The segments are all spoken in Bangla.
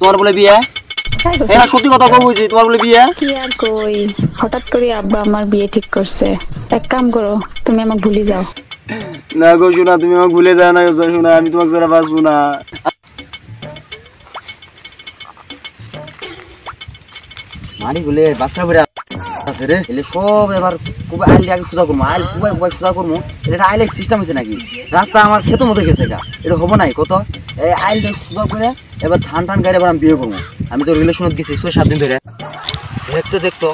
তোমার বলে বিয়ে? হ্যাঁ সত্যি কথা কইছি, তোমার বলে বিয়ে? কি আর কই, হঠাৎ করে আব্বা আমার বিয়ে ঠিক করছে। এক কাম করো, তুমি আমাকে ভুলে যাও। না গো শোনা, তুমি আমাকে ভুলে যাও না গো শোনা, আমি তোমাকে ছাড়া বাঁচবো না। মারি গুলে বাসরা বইরা আছে রে, এলে সব এবার কুবা আইল আগে সুদা করবো, আইল কুবাই কুবাই সুদা করবো। এটা আইলের সিস্টেম হয়েছে নাকি? রাস্তা আমার খেতো মতো গেছে গা, এটা হবো নাই কত? এই আইল সুদা করে এবার ধান টান গাড়ি এবার আমি বিয়ে করবো। আমি তো রিলেশনত গেছি 6-7 দিন ধরে। দেখতো দেখতো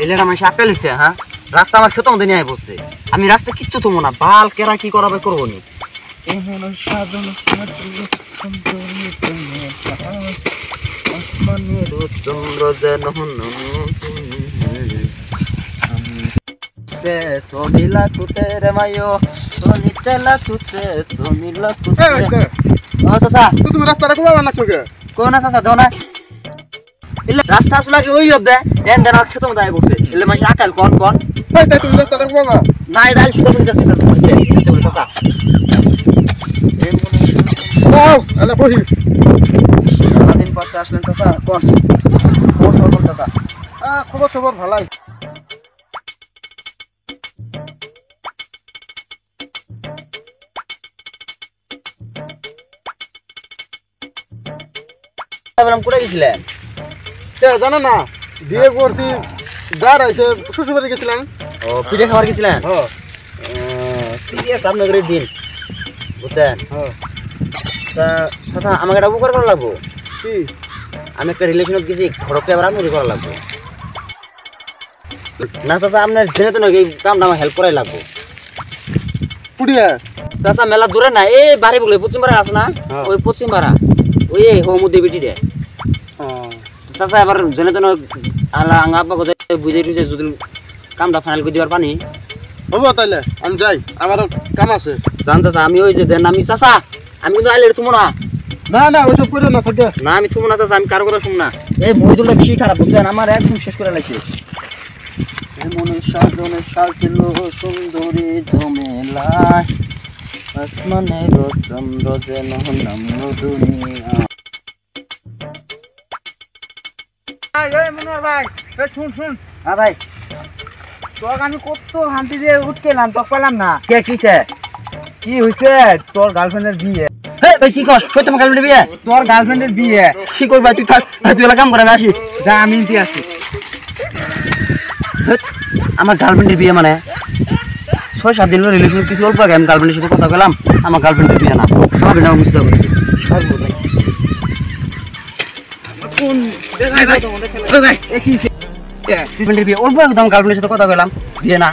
এলাকা মানুষ আপেল হয়েছে। হ্যাঁ রাস্তা আমার খেতো মতো নিয়ে বসছে, আমি রাস্তা কিচ্ছু থমো না, বাল কেরা কি করাবে করবো নি। চন্দ্র যেন সোনিলা কুতে রে মায়ো, সোনিলা কুতে সোনিলা কুতে। ও চাচা তুমি রাস্তাটা কোবা বানাচ্ছো কে? কোন চাচা দাও না, এলে রাস্তা আসলে কি ওই হবে দেন দেন খেতো মতো আই বসে, এলে মানে আকাল কোন কোন এই তাই তুমি রাস্তাটা কোবা না? না এটা শুধু বলে যাচ্ছে চাচা, বুঝতে বলে চাচা। ও আলা বহি দিন পাশে আসলেন চাচা, কোন কোন সর্বন চাচা? খবর খবর ভালাই। এবারে কোথায় গেছিলেন? জানো না বিয়ে করছি, যার আছে শ্বশুর বাড়ি গেছিলাম। ও পিঠে খাবার গেছিলেন? হ্যাঁ ঠিক আছে আপনার করে দিন, বুঝছেন? হ্যাঁ তা চাচা আমাকে একটা উপকার করা লাগবো। কি? আমি একটা রিলেশনত গেছি, ঘরকে আবার আমি করা লাগবো না চাচা, আপনার জেনে তো নাকি এই কামটা আমার হেল্প করাই লাগবো। পুড়িয়া চাচা মেলা দূরে না, এই বাড়ি বলে পশ্চিম পাড়া আছে না, ওই পশ্চিম পাড়া ওই হোমুদ্দি বেটি রে চাচা। এবার জেনে তো আঙ্গা আব্বা কোথায় বুঝাই টুঝে যদি কামটা ফাইনাল করে দিবার পানি। হবো তাইলে আমি যাই, আমার কাম আছে। জান চাচা আমি ওই যে দেন আমি চাচা, আমি কিন্তু আইলে থুমো না। না না ওইসব করে না থাকে না আমি থুমো না চাচা, আমি কারো কথা শুন না। এই মহিদুলটা বেশি খারাপ বুঝছেন, আমার একদম শেষ করে লাগছে। মনের সাজনে সাজিল সুন্দরী জমেলায়, আসমানের চন্দ্র যেন নামল দুনিয়া। শুন শুন হ্যাঁ ভাই, তোর আমি কত হান্তি দিয়ে উঠকেলাম, তো পেলাম না। কে কিছে? কি হয়েছে? তোর গার্লফ্রেন্ডের বিয়ে। হে ভাই কি কস? সত্যি আমার গার্লফ্রেন্ডের বিয়ে? তোর গার্লফ্রেন্ডের বিয়ে। কি করবি ভাই, তুই থাক, তুই এলা কাম করে আমি আসি। যা আমি দিয়ে আসি। আমার গার্লফ্রেন্ডের বিয়ে মানে 6-7 দিন রিলেশন কিছু অল্প আগে আমি গার্লফ্রেন্ডের সাথে কথা বললাম, আমার গার্লফ্রেন্ডের বিয়ে না হবে না, বুঝতে পারছি। গার্লফ্রেন্ডের সাথে কথা বললাম, বিয়ে না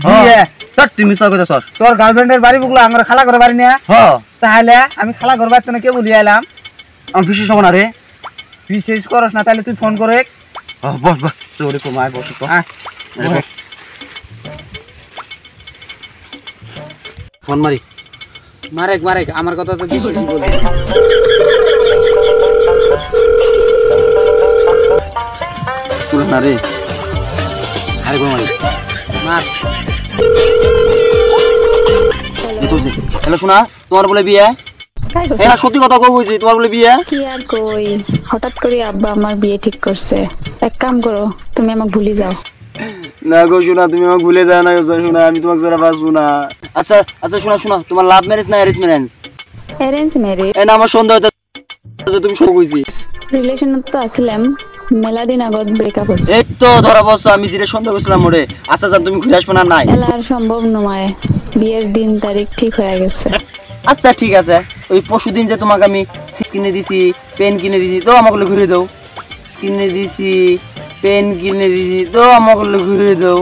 বিয়ে তুমি তোর গার্লফ্রেন্ডের বাড়ি বুকলো আমার খালা করে বাড়ি নিয়ে। তাহলে আমি খালা ঘর বাড়তে কে বলি আইলাম? আমার বিশেষ হবো না রে। বিশেষ করস না, তাহলে তুই ফোন করে বস বস তোরে কমায় বস তো। ফোন মারি। মারেক মারেক, আমার কথা তো কিছু বলি। না রে, আরে গো মারি মার। হ্যালো শোনা, তোমার বলে বিয়ে? হ্যাঁ সত্যি কথা কইছি, তোমার বলে বিয়ে? কি আর কই, হঠাৎ করে আব্বা আমার বিয়ে ঠিক করছে। এক কাম করো, তুমি আমাকে ভুলে যাও। না গো শোনা, তুমি আমাকে ভুলে যাও না গো শোনা, আমি তোমাকে ছাড়া বাঁচবো না। আচ্ছা আচ্ছা শোনা শোনা, তোমার লাভ ম্যারেজ না অ্যারেঞ্জ ম্যারেজ? Arrange marriage. না আমার সন্দেহ হচ্ছে তুমি সব কইছিস। রিলেশন তো আসলাম, মেলা দিন আগত ব্রেকআপ হচ্ছে। এই তো ধরা বসছো, আমি যেটা সন্দেহ করছিলাম ওরে। আচ্ছা যান, তুমি ঘুরে আসবে না? নাই এলার সম্ভব নয়, বিয়ের দিন তারিখ ঠিক হয়ে গেছে। আচ্ছা ঠিক আছে, ওই পরশুদিন যে তোমাকে আমি কিনে দিছি, পেন কিনে দিছি, তো আমাকে ঘুরে দাও। কিনে দিছি, পেন কিনে দিছি, তো আমাকে ঘুরে দাও।